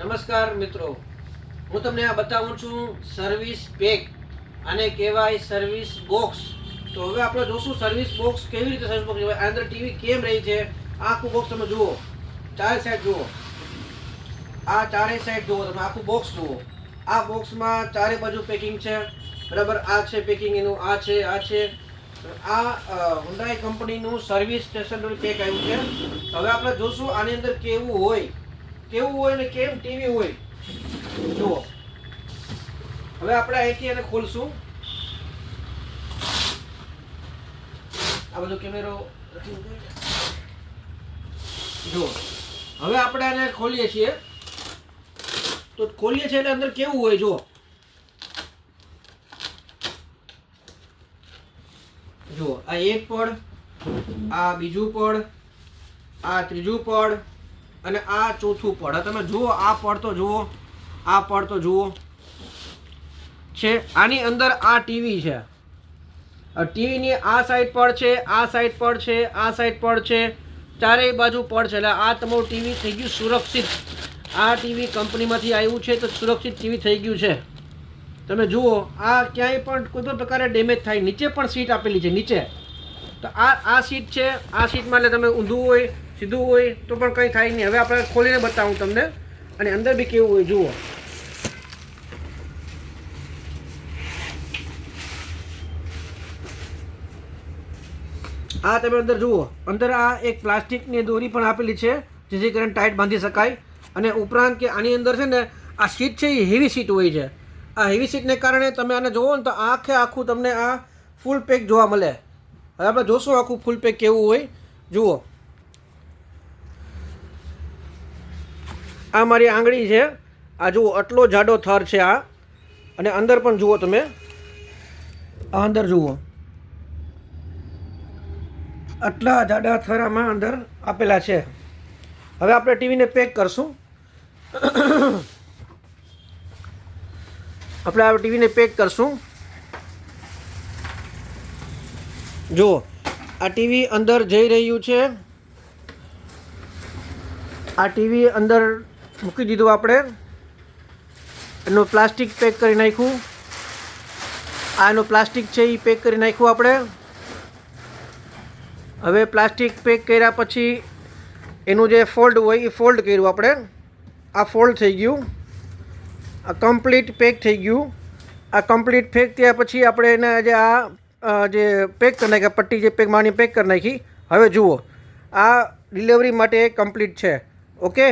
નમસ્કાર મિત્રો, હું તમને આ બતાવું છું સર્વિસ પેક આને કહેવાય સર્વિસ બોક્સ. તો હવે આપણે જોશું સર્વિસ બોક્સ કેવી રીતે સર્વિસ બોક્સ કહેવાય. અંદર ટીવી કેમ રહી છે. આખું બોક્સ તમે જુઓ, ચારે સાઈડ જુઓ, આ ચારે સાઈડ જુઓ, તમે આખું બોક્સ જુઓ. આ બોક્સમાં ચારે બાજુ પેકિંગ છે, બરાબર. આ છે પેકિંગ એનું, આ છે, આ છે. આ હુન્ડાઈ કંપનીનું સર્વિસ સ્ટેશનરી પેક આવ્યું છે. હવે આપણે જોશું આની અંદર કેવું હોય ને કેમ ટીવી હોય. જુઓ, હવે આપણે અહીંથી એને ખોલશું. આ બધો કેમેરો જુઓ. હવે આપણે આને ખોલીએ છીએ, તો ખોલીએ છીએ એટલે અંદર કેવું હોય જુઓ. જુઓ, આ એક પડ, આ બીજું પડ, આ ત્રીજું પડ અને આ ચોથું પડ. તમે જુઓ, આ પડ તો જુઓ, આ પડ તો જુઓ છે. આની અંદર આ ટીવી છે. ટીવીની આ સાઈડ પડ છે, આ સાઈડ પડ છે, આ સાઈડ પડ છે, ચારેય બાજુ પડ છે. એટલે આ તમારું ટીવી થઈ ગયું સુરક્ષિત. આ ટીવી કંપનીમાંથી આવ્યું છે તો સુરક્ષિત ટીવી થઈ ગયું છે. તમે જુઓ, આ ક્યાંય પણ કોઈ પણ પ્રકારે ડેમેજ થાય. નીચે પણ સીટ આપેલી છે નીચે. તો આ સીટ છે. આ સીટમાં એટલે તમે ઊંધું હોય સીધું હોય તો પણ કંઈ થાય નહીં. હવે આપણે ખોલીને બતાવું તમને, અને અંદર બી કેવું હોય જુઓ. આ તમે અંદર જુઓ, અંદર આ એક પ્લાસ્ટિકની દોરી પણ આપેલી છે જેથી કરીને ટાઈટ બાંધી શકાય. અને ઉપરાંત કે આની અંદર છે ને આ સીટ છે એ હેવી સીટ હોય છે. આ હેવી સીટને કારણે તમે આને જુઓ ને તો આખું તમને આ ફૂલ પેક જોવા મળે. હવે આપણે જોશું આખું ફૂલ પેક કેવું હોય. જુઓ, આ મારી આંગળી છે. આ જુઓ, આટલો જાડો થર છે આ. અને અંદર પણ જુઓ તમે, આ અંદર જુઓ, આટલા જાડા થર આમાં અંદર આપેલા છે. હવે આપણે ટીવીને પેક કરશું. આપણે આ ટીવીને પેક કરશું. જુઓ, આ ટીવી અંદર જઈ રહ્યું છે. આ ટીવી અંદર મૂકી દીધું આપણે. એનું પ્લાસ્ટિક પેક કરી નાખ્યું. આ એનું પ્લાસ્ટિક છે એ પેક કરી નાખ્યું આપણે. હવે પ્લાસ્ટિક પેક કર્યા પછી એનું જે ફોલ્ડ હોય એ ફોલ્ડ કર્યું આપણે. આ ફોલ્ડ થઈ ગયું. આ કમ્પ્લીટ પેક થઈ ગયું. આ કમ્પ્લીટ પેક થયા પછી આપણે એને જે જે પેક કરી નાખ્યા, પટ્ટી જે પેક કરી નાખી. હવે જુઓ, આ ડિલિવરી માટે કમ્પ્લીટ છે. ઓકે.